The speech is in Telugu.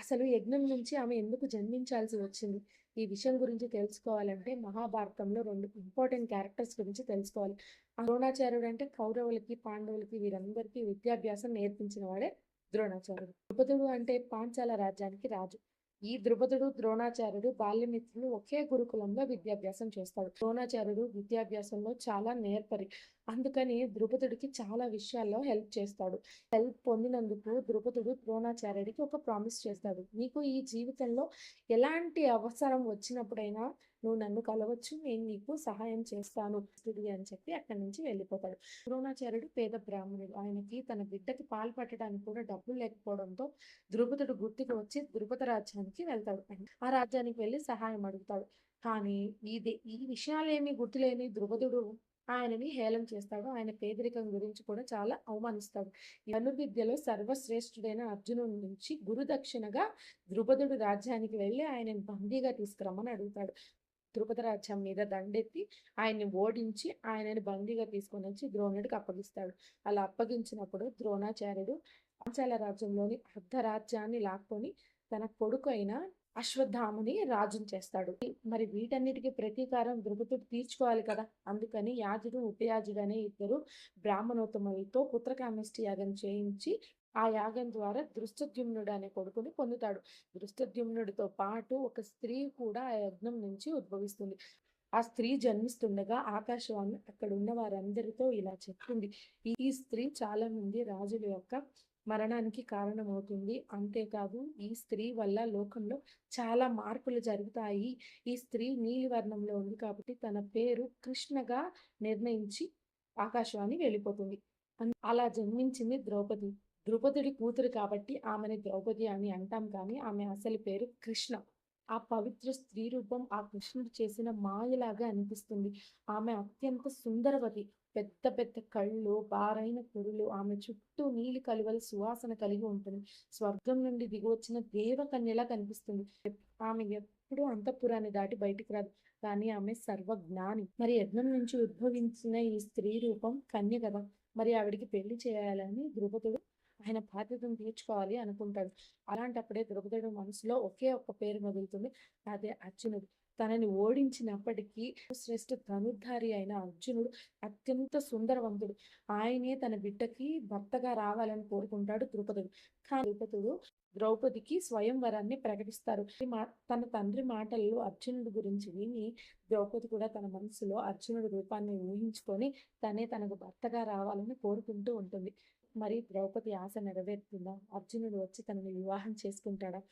అసలు యజ్ఞం నుంచి ఆమె ఎందుకు జన్మించాల్సి వచ్చింది? ఈ విషయం గురించి తెలుసుకోవాలంటే మహాభారతంలో 2 ఇంపార్టెంట్ క్యారెక్టర్స్ గురించి తెలుసుకోవాలి. ద్రోణాచార్యుడు అంటే కౌరవులకి, పాండవులకి వీరందరికీ విద్యాభ్యాసం నేర్పించిన వాడే ద్రోణాచార్యుడు. ద్రుపదుడు అంటే పాంచాల రాజ్యానికి రాజు. ఈ ద్రుపదుడు, ద్రోణాచార్యుడు బాల్యమిత్రులు ఒకే గురుకులంలో విద్యాభ్యాసం చేస్తాడు. ద్రోణాచార్యుడు విద్యాభ్యాసంలో చాలా నేర్పరి. అందుకని ద్రుపదుడికి చాలా విషయాల్లో హెల్ప్ చేస్తాడు. హెల్ప్ పొందినందుకు ద్రుపదుడు ద్రోణాచార్యుడికి ఒక ప్రామిస్ చేస్తాడు. నీకు ఈ జీవితంలో ఎలాంటి అవసరం వచ్చినప్పుడైనా నువ్వు నన్ను కలవచ్చు, నేను నీకు సహాయం చేస్తాను అని చెప్పి అక్కడి నుంచి వెళ్ళిపోతాడు. ద్రోణాచార్యుడు పేద బ్రాహ్మణుడు. ఆయనకి తన బిడ్డకి పాలు పట్టడానికి కూడా డబ్బులు లేకపోవడంతో ద్రుపదుడు గుర్తుకు వచ్చి ద్రుపద రాజ్యానికి వెళ్తాడు. ఆ రాజ్యానికి వెళ్ళి సహాయం అడుగుతాడు. కానీ ఈ విషయాలేమీ గుర్తులేని ద్రుపదుడు ఆయనని హేళన చేస్తాడు. ఆయన పేదరికం గురించి కూడా చాలా అవమానిస్తాడు. ధనుర్విద్యలో సర్వశ్రేష్ఠుడైన అర్జునుడి నుంచి గురుదక్షిణగా ద్రుపదుడు రాజ్యానికి వెళ్ళి ఆయనను బందీగా తీసుకురమ్మని అడుగుతాడు. ద్రుపద రాజ్యం మీద దండెత్తి ఆయన్ని ఓడించి ఆయనని బందీగా తీసుకొని వచ్చి ద్రోణుడికి అప్పగిస్తాడు. అలా అప్పగించినప్పుడు ద్రోణాచార్యుడు పాంచాల రాజ్యంలోని అర్ధరాజ్యాన్ని లాక్కొని తన కొడుకు అయిన అశ్వత్థామని రాజుని చేస్తాడు. మరి వీటన్నిటికీ ప్రతీకారం ద్రుపదుడు తీర్చుకోవాలి కదా. అందుకని యాజుడు, ఉపయాజుడు అనే ఇద్దరు బ్రాహ్మణోత్తములతో పుత్రకామేష్టి యాగం చేయించి ఆ యాగం ద్వారా దృష్టద్యుమ్నుడు అనే కొడుకుని పొందుతాడు. దృష్టద్యుమ్నుడితో పాటు ఒక స్త్రీ కూడా ఆ యజ్ఞం నుంచి ఉద్భవిస్తుంది. ఆ స్త్రీ జన్మిస్తుండగా ఆకాశవాణి అక్కడ ఉన్న వారందరితో ఇలా చెప్తుంది. ఈ స్త్రీ చాలా మంది రాజుల యొక్క మరణానికి కారణమవుతుంది. అంతేకాదు ఈ స్త్రీ వల్ల లోకంలో చాలా మార్పులు జరుగుతాయి. ఈ స్త్రీ నీలి వర్ణంలో ఉంది కాబట్టి తన పేరు కృష్ణగా నిర్ణయించి ఆకాశవాణి వెళ్ళిపోతుంది. అలా జన్మించింది ద్రౌపది. ద్రుపదుడి కూతురు కాబట్టి ఆమెని ద్రౌపది అని అంటాం, కానీ ఆమె అసలు పేరు కృష్ణ. ఆ పవిత్ర స్త్రీ రూపం ఆ కృష్ణుడు చేసిన మాయలాగా అనిపిస్తుంది. ఆమె అత్యంత సుందరవతి. పెద్ద పెద్ద కళ్ళు, బారైన కురులు, ఆమె చుట్టూ నీలి కలువల సువాసన కలిగి ఉంటుంది. స్వర్గం నుండి దిగివచ్చిన దేవకన్యలా కనిపిస్తుంది. ఆమె ఎప్పుడూ అంతఃపురాన్ని దాటి బయటికి రాదు, కానీ ఆమె సర్వజ్ఞాని. మరి యజ్ఞం నుంచి ఉద్భవించిన ఈ స్త్రీ రూపం కన్య కదా. మరి ఆవిడికి పెళ్లి చేయాలని ద్రుపదుడు ఆయన బాధ్యతను తీర్చుకోవాలి అనుకుంటాడు. అలాంటప్పుడే ద్రుపదుడు మనసులో ఒకే ఒక్క పేరు మొదలుతుంది. అదే అర్జునుడు. తనని ఓడించినప్పటికీ శ్రేష్ఠ ధనుర్ధారి అయిన అర్జునుడు అత్యంత సుందరవంతుడు. ఆయనే తన బిడ్డకి భర్తగా రావాలని కోరుకుంటాడు ద్రుపదుడు. కానీ ద్రుపదుడు ద్రౌపదికి స్వయంవరాన్ని ప్రకటిస్తారు. తన తండ్రి మాటల్లో అర్జునుడి గురించి విని ద్రౌపది కూడా తన మనసులో అర్జునుడి రూపాన్ని ఊహించుకొని తనే తనకు భర్తగా రావాలని కోరుకుంటూ ఉంటుంది. మరి ద్రౌపది ఆశ నెరవేరుతుందా? అర్జునుడు వచ్చి తనని వివాహం చేసుకుంటాడా?